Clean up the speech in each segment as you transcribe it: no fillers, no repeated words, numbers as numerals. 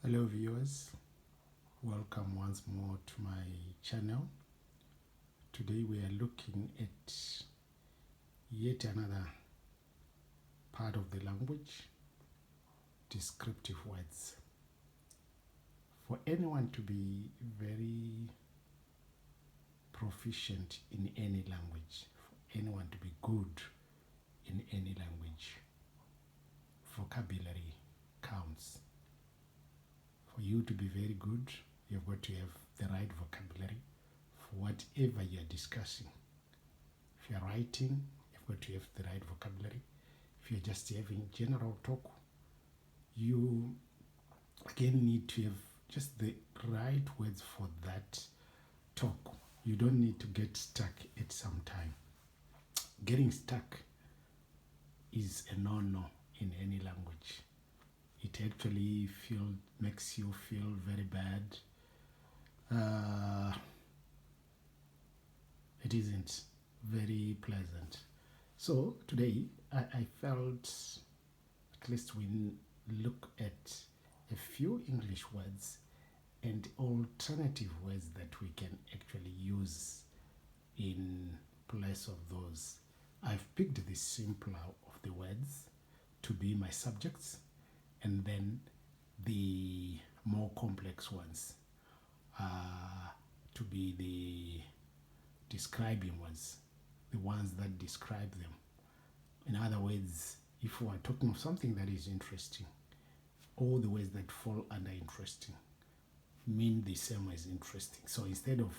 Hello viewers, welcome once more to my channel. Today we are looking at yet another part of the language, descriptive words. For anyone to be very proficient in any language, for anyone to be good in any language, vocabulary counts. For you to be very good, you've got to have the right vocabulary for whatever you're discussing. If you're writing, you've got to have the right vocabulary. If you're just having general talk, you again need to have just the right words for that talk. You don't need to get stuck at some time. Getting stuck is a no-no in any language. It actually makes you feel very bad. It isn't very pleasant. So today I felt at least we look at a few English words and alternative words that we can actually use in place of those. I've picked the simpler of the words to be my subjects, and then the more complex ones to be the describing ones, the ones that describe them. In other words, if we are talking of something that is interesting, all the words that fall under interesting mean the same as interesting. So instead of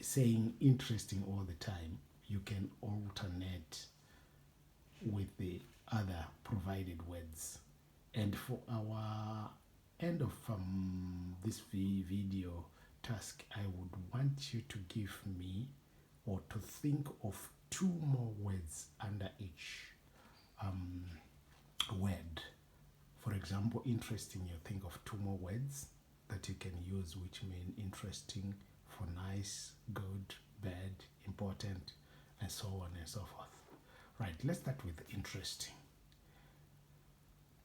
saying interesting all the time, you can alternate with the other provided words. And for our end of this video task, I would want you to give me or to think of two more words under each word. For example, interesting, you think of two more words that you can use which mean interesting for nice, good, bad, important, and so on and so forth. Right, let's start with interesting.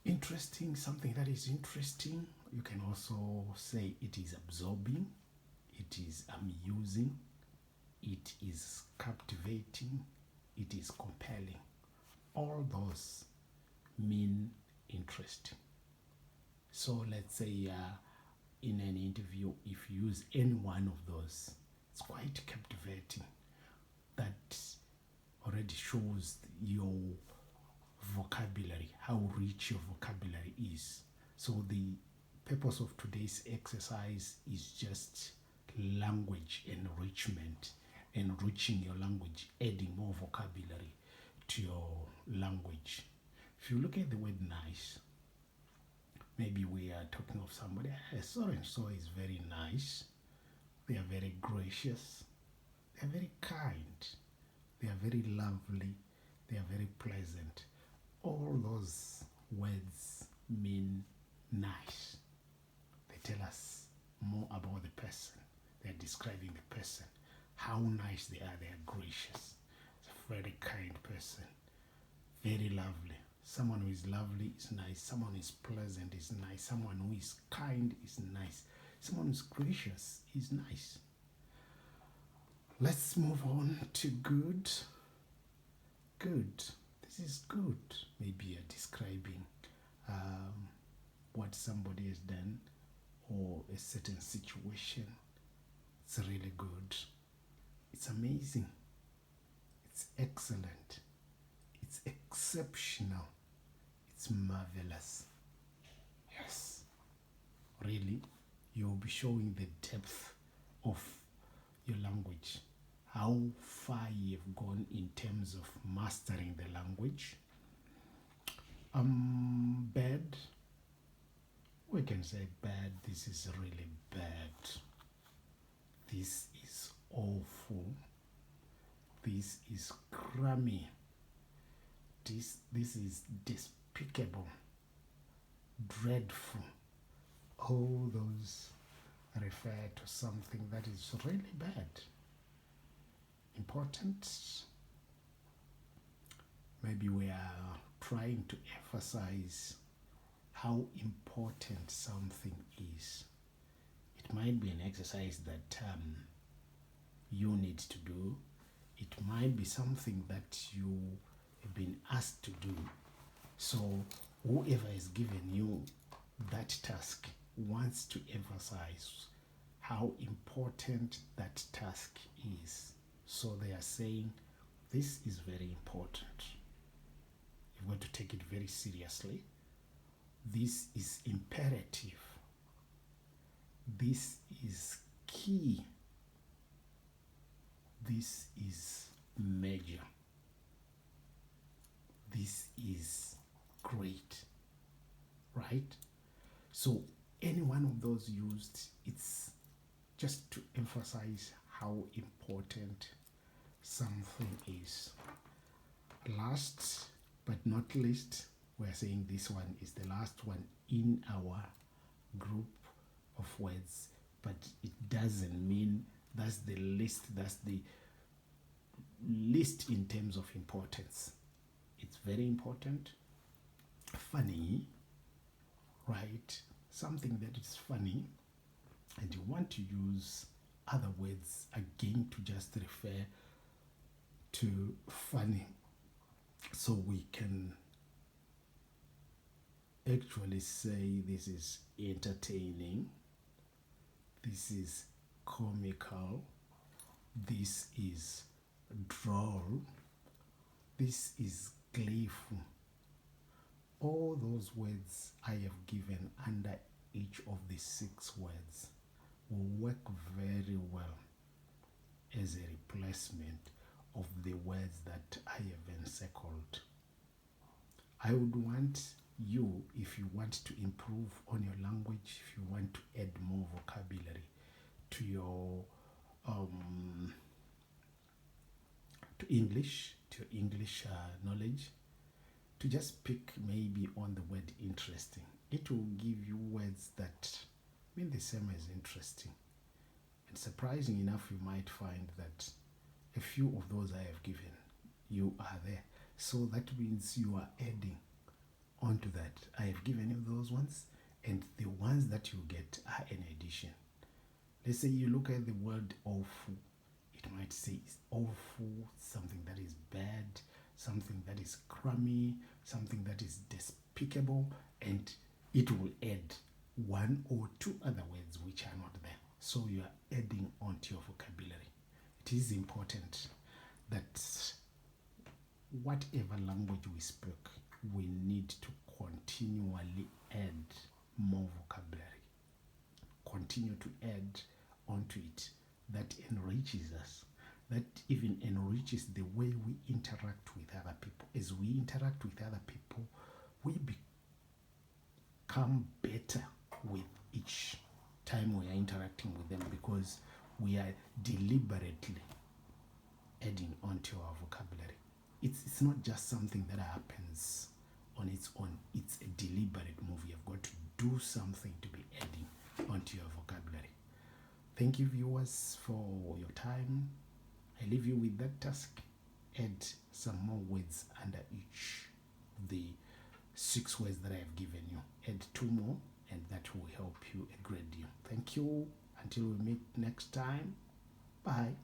Interesting, something that is interesting. You can also say it is absorbing, it is amusing, it is captivating, it is compelling. All those mean interesting. So let's say in an interview, if you use any one of those, it's quite captivating. That already shows your vocabulary, how rich your vocabulary is. So the purpose of today's exercise is just language enrichment, enriching your language, adding more vocabulary to your language. If you look at the word nice, maybe we are talking of somebody, so and so is very nice, they are very gracious, they are very kind, they are very lovely, they are very pleasant. All those words mean nice. They tell us more about the person. They're describing the person. How nice they are. They are gracious. It's a very kind person. Very lovely. Someone who is lovely is nice. Someone who is pleasant is nice. Someone who is kind is nice. Someone who is gracious is nice. Let's move on to good. Good. This is good. Maybe you're describing what somebody has done or a certain situation. It's really good. It's amazing. It's excellent. It's exceptional. It's marvelous. Yes. Really, you'll be showing the depth of your language. How far you've gone in terms of mastering the language. Bad. We can say bad. This is really bad. This is awful. This is crummy. This is despicable. Dreadful. All those refer to something that is really bad. Important. Maybe we are trying to emphasize how important something might be an exercise that you need to do. It might be something that you have been asked to do. So whoever has given you that task wants to emphasize how important that task is. So they are saying, this is very important. You've got to take it very seriously. This is imperative. This is key. This is major. This is great. Right? So any one of those used, it's just to emphasize how important something is. Last but not least, we're saying this one is the last one in our group of words, but it doesn't mean that's the least, that's the least in terms of importance. It's very important. Funny, right? Something that is funny, and you want to use other words again to just refer to funny. So we can actually say this is entertaining, this is comical, this is droll, this is gleeful. All those words I have given under each of the 6 words will work very well as a replacement of the words that I have encircled. I would want you, if you want to improve on your language, if you want to add more vocabulary to your English knowledge, to just pick maybe on the word interesting. It will give you words that mean the same as interesting. And surprising enough, you might find that a few of those I have given you are there. So that means you are adding onto that. I have given you those ones, and the ones that you get are an addition. Let's say you look at the word awful. It might say it's awful, something that is bad, something that is crummy, something that is despicable, and it will add 1 or 2 other words which are not there. So you are adding onto your vocabulary. It is important that whatever language we speak, we need to continually add more vocabulary. Continue to add onto it. That enriches us. That even enriches the way we interact with other people. As we interact with other people, we become better with each time we are interacting with them, because we are deliberately adding onto our vocabulary. It's not just something that happens on its own. It's a deliberate move. You've got to do something to be adding onto your vocabulary. Thank you, viewers, for your time. I leave you with that task. Add some more words under each of the 6 words that I have given you. Add 2 more, and that will help you a great deal. Thank you. Until we meet next time. Bye.